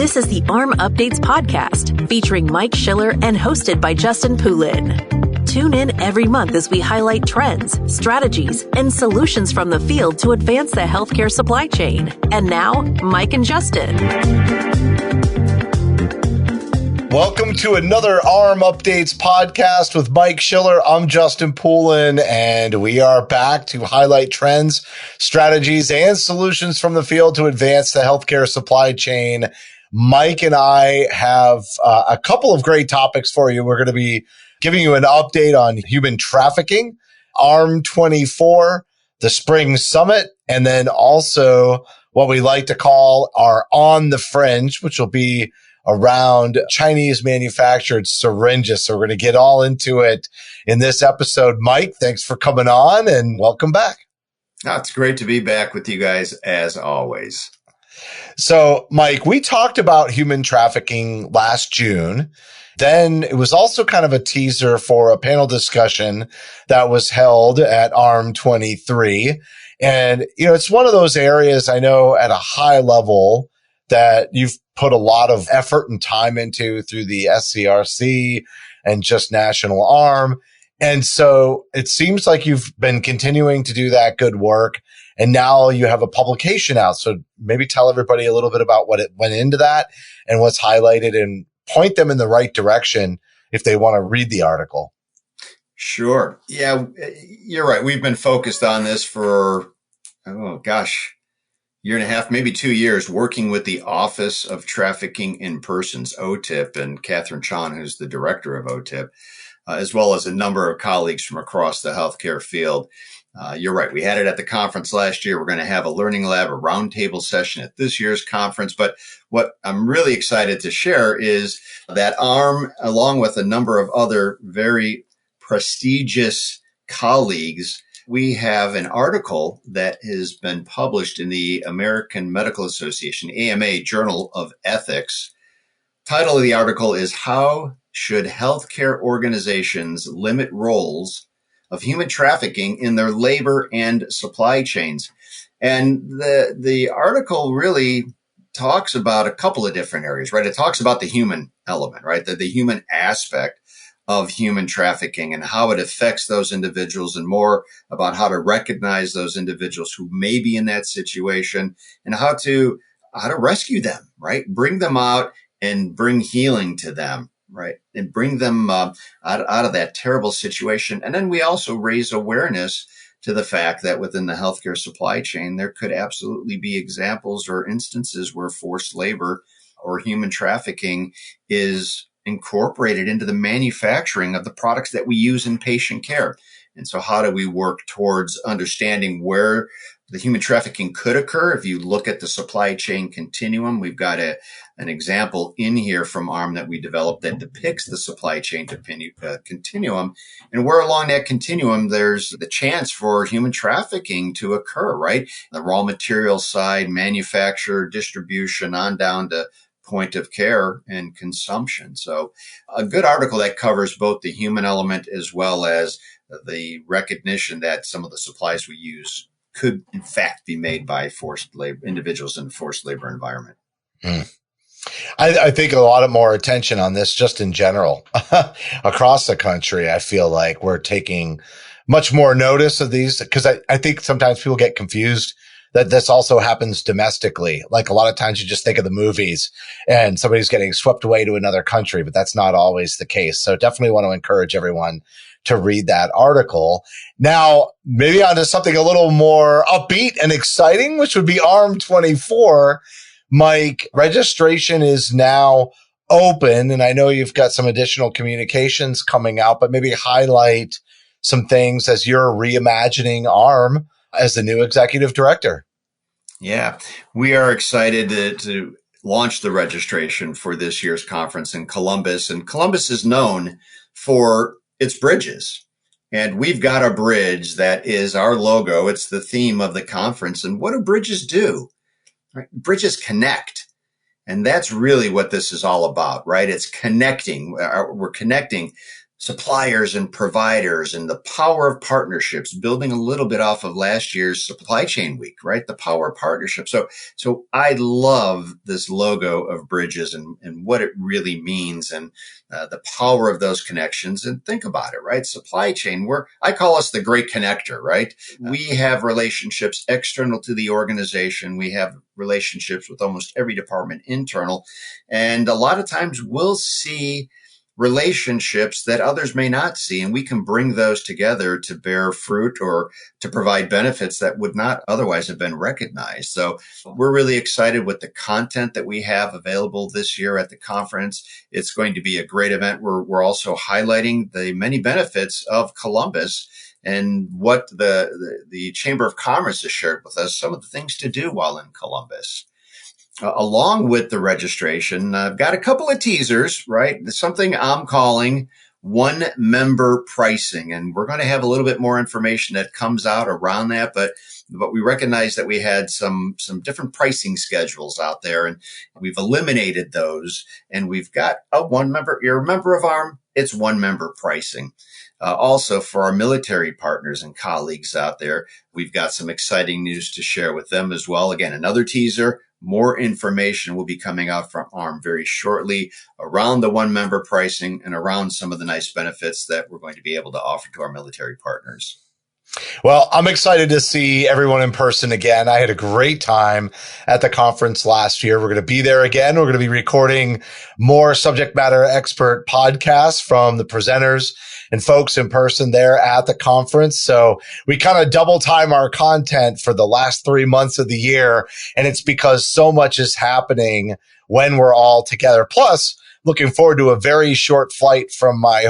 This is the AHRMM Updates podcast featuring Mike Schiller and hosted by Justin Poulin. Tune in every month as we highlight trends, strategies, and solutions from the field to advance the healthcare supply chain. And now, Mike and Justin. Welcome to another AHRMM Updates podcast with Mike Schiller. I'm Justin Poulin, and we are back to highlight trends, strategies, and solutions from the field to advance the healthcare supply chain. Mike and I have a couple of great topics for you. We're going to be giving you an update on human trafficking, AHRMM 24, the Spring Summit, and then also what we like to call our On the Fringe, which will be around Chinese manufactured syringes. So we're going to get all into it in this episode. Mike, thanks for coming on and welcome back. It's great to be back with you guys as always. So, Mike, we talked about human trafficking last June. Then it was also kind of a teaser for a panel discussion that was held at AHRMM 23. And, it's one of those areas I know at a high level that you've put a lot of effort and time into through the SCRC and just National AHRMM. And so it seems like you've been continuing to do that good work. And now you have a publication out. So maybe tell everybody a little bit about what it went into that and what's highlighted and point them in the right direction if they want to read the article. Sure. Yeah, you're right. We've been focused on this for, year and a half, maybe 2 years, working with the Office of Trafficking in Persons, OTIP, and Catherine Chon, who's the director of OTIP, as well as a number of colleagues from across the healthcare field. You're right. We had it at the conference last year. We're going to have a learning lab, a roundtable session at this year's conference. But what I'm really excited to share is that AHRMM, along with a number of other very prestigious colleagues, we have an article that has been published in the American Medical Association, AMA Journal of Ethics. Title of the article is How Should Healthcare Organizations Limit Roles of Human Trafficking in Their Labor and Supply Chains? And the article really talks about a couple of different areas, right? It talks about the human element, right? The human aspect of human trafficking and how it affects those individuals, and more about how to recognize those individuals who may be in that situation and how to rescue them, right? Bring them out and bring healing to them, right? And bring them out of that terrible situation. And then we also raise awareness to the fact that within the healthcare supply chain, there could absolutely be examples or instances where forced labor or human trafficking is incorporated into the manufacturing of the products that we use in patient care. And so how do we work towards understanding where the human trafficking could occur? If you look at the supply chain continuum, we've got an example in here from AHRMM that we developed that depicts the supply chain continuum. And where along that continuum, there's the chance for human trafficking to occur, right? The raw material side, manufacture, distribution, on down to point of care and consumption. So a good article that covers both the human element as well as the recognition that some of the supplies we use could in fact be made by forced labor individuals in a forced labor environment. I think a lot of more attention on this just in general across the country. I feel like we're taking much more notice of these because I think sometimes people get confused that this also happens domestically. Like a lot of times you just think of the movies and somebody's getting swept away to another country, but that's not always the case. So definitely want to encourage everyone to read that article. Now, maybe onto something a little more upbeat and exciting, which would be AHRMM 24. Mike, registration is now open, and I know you've got some additional communications coming out, but maybe highlight some things as you're reimagining AHRMM as the new executive director. Yeah, we are excited to launch the registration for this year's conference in Columbus. And Columbus is known for its bridges. And we've got a bridge that is our logo. It's the theme of the conference. And what do bridges do? Right? Bridges connect. And that's really what this is all about, right? It's connecting. We're connecting suppliers and providers and the power of partnerships, building a little bit off of last year's supply chain week, right? The power of partnership. So I love this logo of Bridges and what it really means and the power of those connections. And think about it, right? Supply chain, I call us the great connector, right? Yeah. We have relationships external to the organization. We have relationships with almost every department internal. And a lot of times we'll see relationships that others may not see, and we can bring those together to bear fruit or to provide benefits that would not otherwise have been recognized. So we're really excited with the content that we have available this year at the conference. It's going to be a great event. We're also highlighting the many benefits of Columbus and what the Chamber of Commerce has shared with us, some of the things to do while in Columbus. Along with the registration, I've got a couple of teasers, right? There's something I'm calling one member pricing, and we're going to have a little bit more information that comes out around that, but we recognize that we had some different pricing schedules out there, and we've eliminated those, and we've got a one member. You're a member of AHRMM, it's one member pricing. Also, for our military partners and colleagues out there, we've got some exciting news to share with them as well. Again, another teaser. More information will be coming out from AHRMM very shortly around the one member pricing and around some of the nice benefits that we're going to be able to offer to our military partners. Well, I'm excited to see everyone in person again. I had a great time at the conference last year. We're going to be there again. We're going to be recording more subject matter expert podcasts from the presenters and folks in person there at the conference. So we kind of double time our content for the last 3 months of the year. And it's because so much is happening when we're all together. Plus, looking forward to a very short flight from my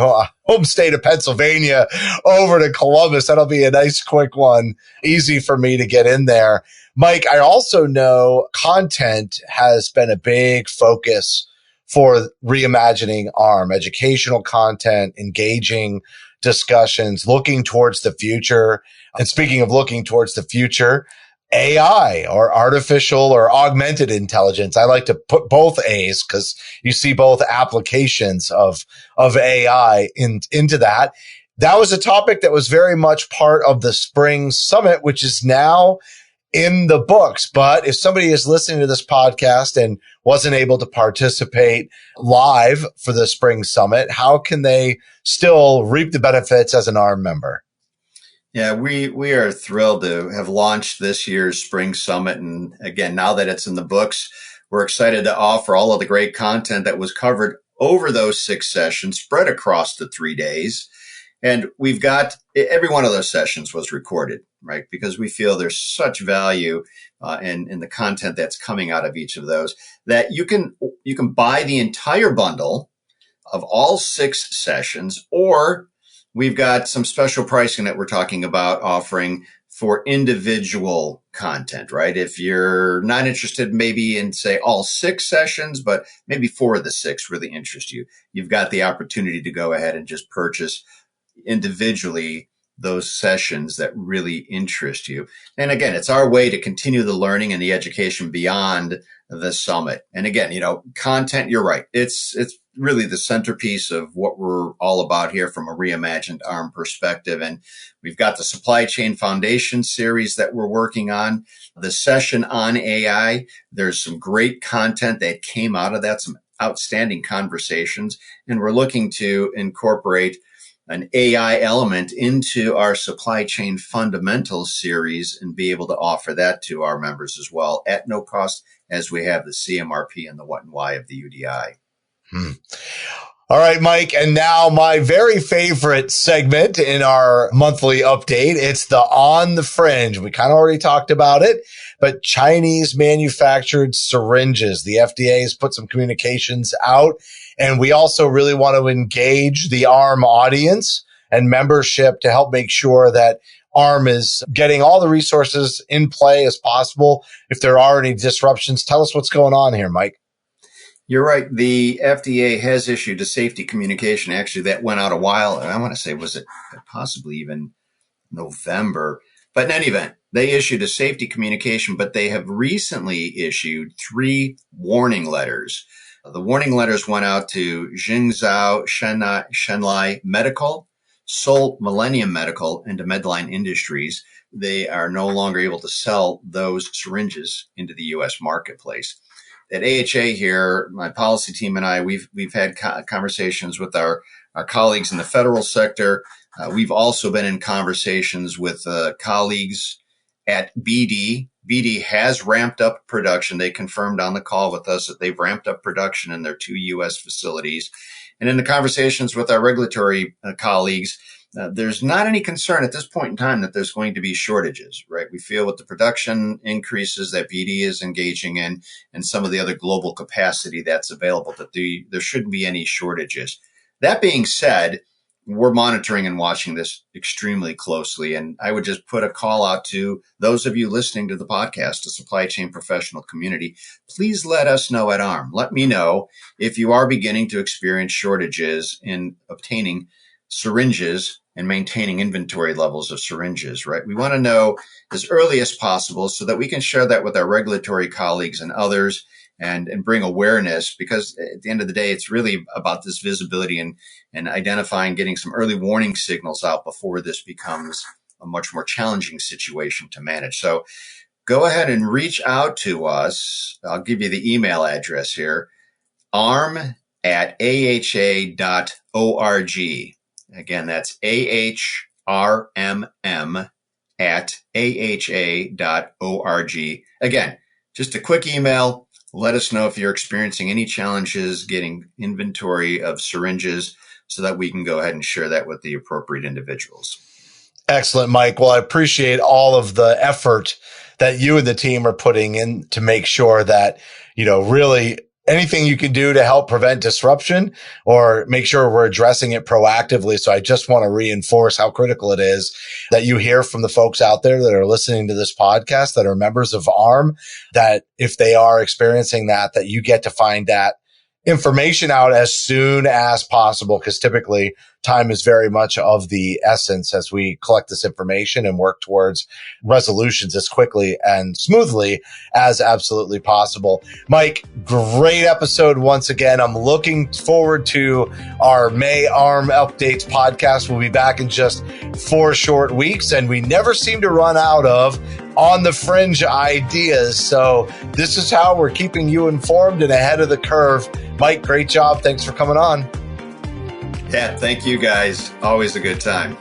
home state of Pennsylvania over to Columbus. That'll be a nice quick one. Easy for me to get in there. Mike, I also know content has been a big focus for reimagining AHRMM, educational content, engaging discussions, looking towards the future. And speaking of looking towards the future, AI or artificial or augmented intelligence. I like to put both A's because you see both applications of AI into that. That was a topic that was very much part of the spring summit, which is now in the books. But if somebody is listening to this podcast and wasn't able to participate live for the spring summit, how can they still reap the benefits as an AHRMM member? Yeah, we are thrilled to have launched this year's Spring Summit. And again, now that it's in the books, we're excited to offer all of the great content that was covered over those 6 sessions spread across the 3 days. And we've got every one of those sessions was recorded, right? Because we feel there's such value in the content that's coming out of each of those that you can buy the entire bundle of all 6 sessions, or we've got some special pricing that we're talking about offering for individual content, right? If you're not interested maybe in, say, all 6 sessions, but maybe 4 of the 6 really interest you, you've got the opportunity to go ahead and just purchase individually those sessions that really interest you. And again, it's our way to continue the learning and the education beyond the summit. And again, content, you're right. It's really the centerpiece of what we're all about here from a reimagined AHRMM perspective. And we've got the Supply Chain Foundation series that we're working on, the session on AI. There's some great content that came out of that, some outstanding conversations. And we're looking to incorporate an AI element into our Supply Chain Fundamentals series and be able to offer that to our members as well at no cost, as we have the CMRP and the what and why of the UDI. All right, Mike. And now my very favorite segment in our monthly update. It's the On the Fringe. We kind of already talked about it, but Chinese manufactured syringes. The FDA has put some communications out, and we also really want to engage the AHRMM audience and membership to help make sure that AHRMM is getting all the resources in play as possible. If there are any disruptions, tell us what's going on here, Mike. You're right. The FDA has issued a safety communication. Actually, that went out a while. I want to say, was it possibly even November? But in any event, they issued a safety communication, but they have recently issued 3 warning letters The warning letters went out to Jingzhou Shenlai Medical, Seoul Millennium Medical, and to Medline Industries. They are no longer able to sell those syringes into the U.S. marketplace. At AHA here, my policy team and I, we've had conversations with our colleagues in the federal sector. We've also been in conversations with colleagues at BD. BD has ramped up production. They confirmed on the call with us that they've ramped up production in their 2 U.S. facilities. And in the conversations with our regulatory colleagues, there's not any concern at this point in time that there's going to be shortages, right? We feel with the production increases that BD is engaging in and some of the other global capacity that's available, that there shouldn't be any shortages. That being said, we're monitoring and watching this extremely closely. And I would just put a call out to those of you listening to the podcast, the supply chain professional community. Please let us know at AHRMM. Let me know if you are beginning to experience shortages in obtaining syringes and maintaining inventory levels of syringes, right? We want to know as early as possible so that we can share that with our regulatory colleagues and others and bring awareness, because at the end of the day, it's really about this visibility and identifying, getting some early warning signals out before this becomes a much more challenging situation to manage. So go ahead and reach out to us. I'll give you the email address here, arm@aha.org. Again, that's AHRMM@aha.org. Again, just a quick email. Let us know if you're experiencing any challenges getting inventory of syringes so that we can go ahead and share that with the appropriate individuals. Excellent, Mike. Well, I appreciate all of the effort that you and the team are putting in to make sure that, really anything you can do to help prevent disruption or make sure we're addressing it proactively. So I just want to reinforce how critical it is that you hear from the folks out there that are listening to this podcast that are members of AHRMM, that if they are experiencing that you get to find that information out as soon as possible, because typically time is very much of the essence as we collect this information and work towards resolutions as quickly and smoothly as absolutely possible. Mike, great episode once again. I'm looking forward to our May AHRMM Updates podcast. We'll be back in just 4 short weeks, and we never seem to run out of on the fringe ideas. So this is how we're keeping you informed and ahead of the curve. Mike, great job. Thanks for coming on. Yeah, thank you guys. Always a good time.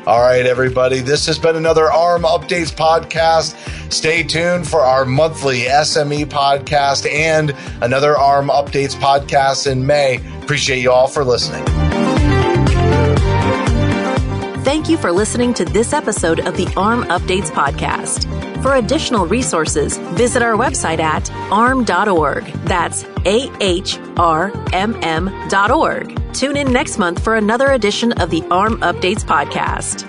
All right, everybody. This has been another AHRMM Updates podcast. Stay tuned for our monthly SME podcast and another AHRMM Updates podcast in May. Appreciate you all for listening. Thank you for listening to this episode of the AHRMM Updates podcast. For additional resources, visit our website at ahrmm.org. That's AHRMM.org. Tune in next month for another edition of the AHRMM Updates podcast.